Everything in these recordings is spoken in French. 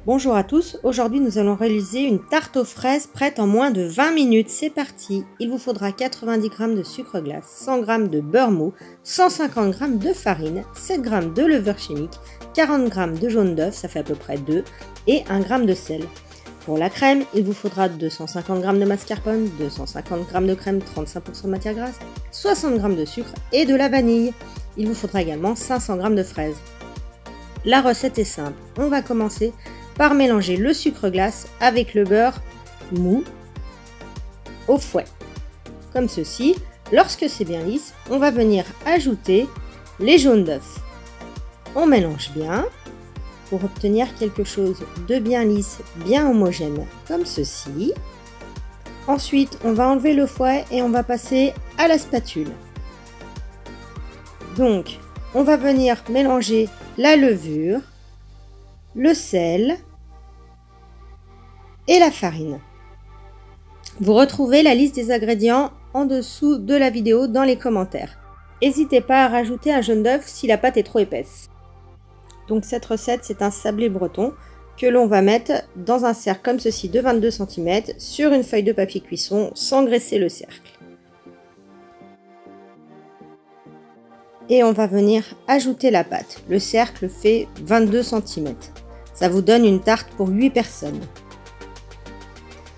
Bonjour à tous, aujourd'hui nous allons réaliser une tarte aux fraises prête en moins de 20 minutes. C'est parti. Il vous faudra 90 g de sucre glace, 100 g de beurre mou, 150 g de farine, 7 g de levure chimique, 40 g de jaune d'œuf, ça fait à peu près 2, et 1 g de sel. Pour la crème, il vous faudra 250 g de mascarpone, 250 g de crème 35% de matière grasse, 60 g de sucre et de la vanille. Il vous faudra également 500 g de fraises. La recette est simple, on va commencer par mélanger le sucre glace avec le beurre mou au fouet, comme ceci. Lorsque c'est bien lisse, on va venir ajouter les jaunes d'œufs. On mélange bien pour obtenir quelque chose de bien lisse, bien homogène, comme ceci. Ensuite, on va enlever le fouet et on va passer à la spatule. Donc, on va venir mélanger la levure, le sel et la farine. Vous retrouvez la liste des ingrédients en dessous de la vidéo dans les commentaires. N'hésitez pas à rajouter un jaune d'œuf si la pâte est trop épaisse. Donc cette recette, c'est un sablé breton que l'on va mettre dans un cercle comme ceci de 22 cm sur une feuille de papier cuisson sans graisser le cercle. Et on va venir ajouter la pâte. Le cercle fait 22 cm. Ça vous donne une tarte pour 8 personnes.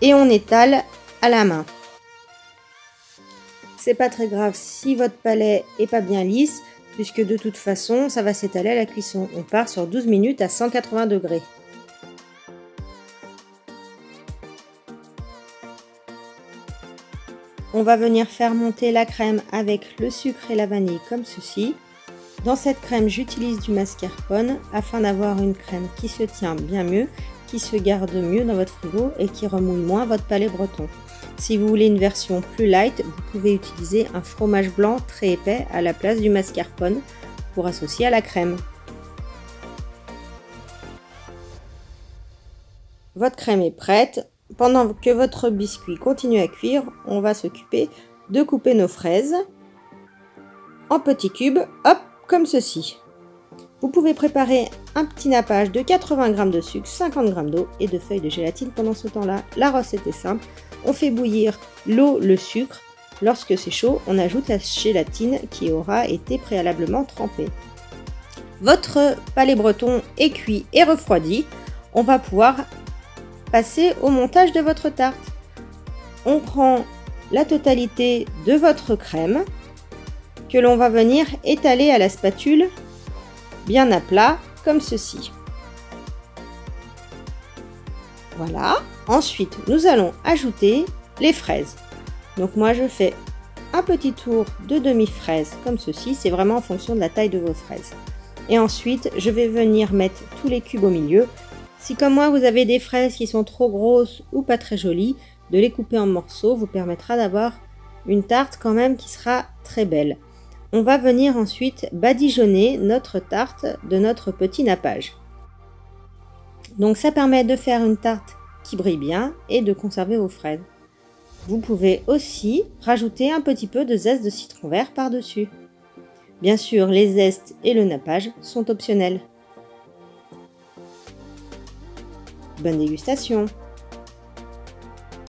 Et on étale à la main. C'est pas très grave si votre palais est pas bien lisse, puisque de toute façon, ça va s'étaler à la cuisson. On part sur 12 minutes à 180 degrés. On va venir faire monter la crème avec le sucre et la vanille comme ceci. Dans cette crème, j'utilise du mascarpone afin d'avoir une crème qui se tient bien mieux, qui se garde mieux dans votre frigo et qui remouille moins votre palais breton. Si vous voulez une version plus light, vous pouvez utiliser un fromage blanc très épais à la place du mascarpone pour associer à la crème. Votre crème est prête. Pendant que votre biscuit continue à cuire, on va s'occuper de couper nos fraises en petits cubes, hop, comme ceci. Vous pouvez préparer un petit nappage de 80 g de sucre, 50 g d'eau et de feuilles de gélatine pendant ce temps-là. La recette est simple, on fait bouillir l'eau, le sucre. Lorsque c'est chaud, on ajoute la gélatine qui aura été préalablement trempée. Votre palais breton est cuit et refroidi. On va pouvoir passer au montage de votre tarte. On prend la totalité de votre crème que l'on va venir étaler à la spatule bien à plat comme ceci. Voilà. Ensuite, nous allons ajouter les fraises. Donc moi je fais un petit tour de demi-fraise comme ceci, c'est vraiment en fonction de la taille de vos fraises. Et ensuite, je vais venir mettre tous les cubes au milieu. Si comme moi vous avez des fraises qui sont trop grosses ou pas très jolies, de les couper en morceaux vous permettra d'avoir une tarte quand même qui sera très belle. On va venir ensuite badigeonner notre tarte de notre petit nappage. Donc ça permet de faire une tarte qui brille bien et de conserver vos fraises. Vous pouvez aussi rajouter un petit peu de zeste de citron vert par-dessus. Bien sûr, les zestes et le nappage sont optionnels. Bonne dégustation!